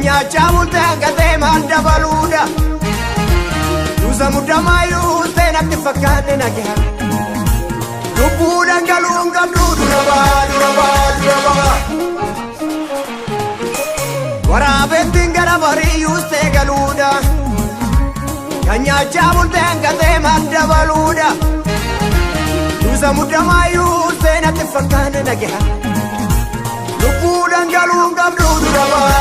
Nyaachaa bultee gatee maal dabaluudha. Duusa muddamaayuu seenatti fakkaate nagaa. Lubbuu dhangaluun qabdu dura baa. Waraabettiin gara bariyyuu seegaluudha. Nyaachaa bultee gatee maal dabaluudha. Duusa muddamaayuu seenatti fakkaate nagaa. Lubbuu dhangaluun qabdu dura baa.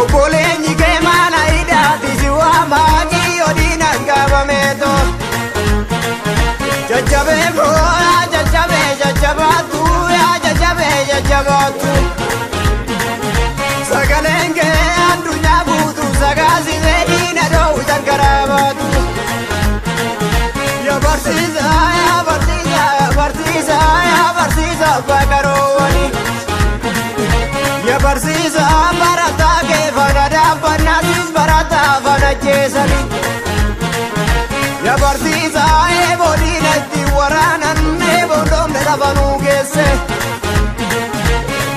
Okolenyi ke mana idati siwa magi odina ngabameto. Jajabe bro ya jajabatu ya jajabatu. Sagalenge andunya butu sagazi zedina do utangarabatu. Ya barsiza bagarowani. Ya barsiza barata ke vanada banatis barata vanajezani. Ya barsiza ebodina ti waranan ebodom de lavanu gese.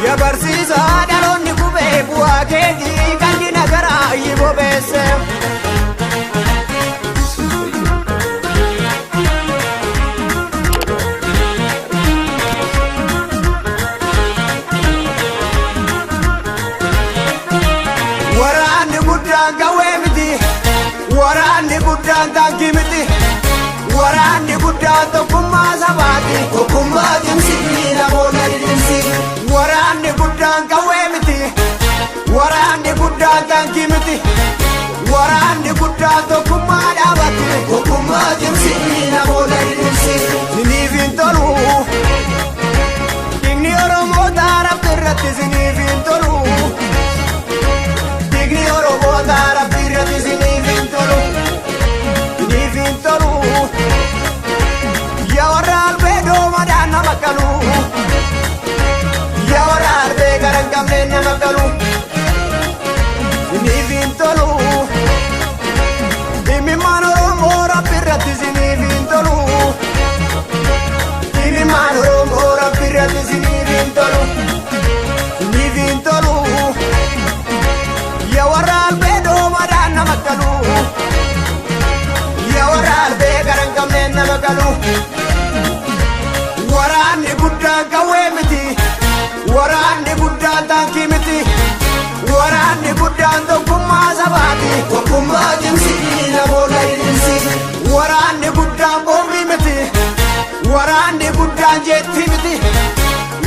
Ya barsiza dalonni kube buake di kandina gara yibo bese. Waraanni guddaan taanki miti. Waraanni guddaan tokkummaa sabaati. Tokkummaa cimsii namoota didimsi. Waraanni guddaan qawwee miti. Waraanni guddaan taanki miti. Waraanni guddaan tokkummaa dhaabati. Tokkummaa cimsii namoota didimsi. Siniif hin tolu. Dhiigni Oromoota Rabbi irratti siniif hin tolu. Dhiigni Oromoota Rabbi irratti siniif hin tolu. Siniif hin tolu. Yaa warra albeedoo madaan nama qalu. Yaa warra albee gara hin qabne nama qalu. Siniif hin tolu. Dhimmimaan Oromoo Rabbi irratti siniif hin tolu. Dhimmimaan Oromoo Rabbi irratti siniif hin tolu. Siniif hin tolu. Ya warra albeedoo madaan nama qalu. Ya warra albee gara hin qabne nama qalu. Waraanni guddaan qawwee miti. Waraanni guddaan taankii miti. Waraanni guddaan tokkummaa sabaati. Tokkummaa cimsii namoota didimsi. Waraanni guddaan boombii miti. Waraanni guddaan jeetti miti.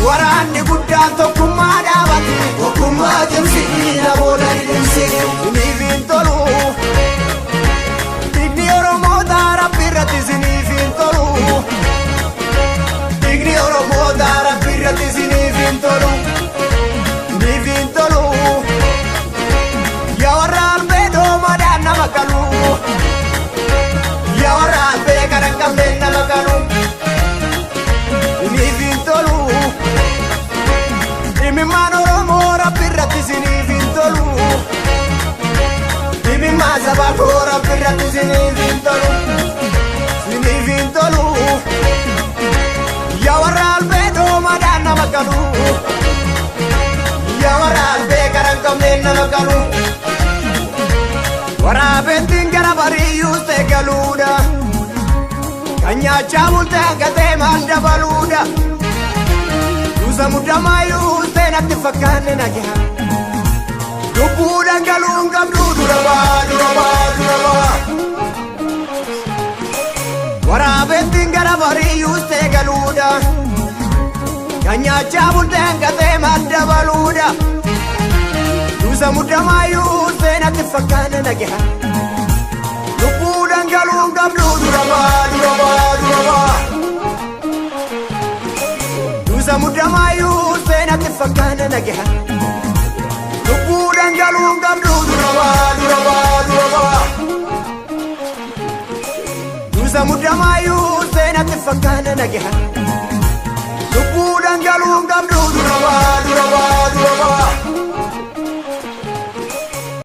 Waraanni guddaan tokkummaa dhaabati. Tokkummaa cimsii namoota didimsi. Siniif hin tolu. Dhiigni Oromoota Rabbi irratti siniif hin tolu. Dhiigni Oromoota Rabbi irratti siniif hin tolu. Siniif hin tolu. Yaa warra albeedoo madaan nama qalu. Yaa warra albee gara hin qabne nama qalu. Siniif hin tolu. Dhimmimaan Oromoo Rabbi irratti siniif hin tolu. Dhimmimaan saba koo Rabbi irratti siniif hin tolu. Siniif hin tolu. Yaa warra albeedoo madaan nama qalu. Yaa warra albee gara hin qabne nama qalu. Waraabettiin gara bariyyuu seegaluudha. Kan nyaachaa bultee gatee maal dabaluudha. Duusa muddamaayuu seenatti fakkaate nagaa. Lubbuu dhangaluun qabdu dura baa. Waraabettiin gara bariyyuu seegaluudha. Kan nyaachaa bultee gatee maal dabaluudha. Duusa muddamaayuu seenatti fakkaate nagaa. Lubbuu dhangaluun qabdu dura baa. Duusa muddamaayuu seenatti fakkaate nagaa. Lubbuu dhangaluun qabdu dura baa. Duusa muddamaayuu seenatti fakkaate nagaa.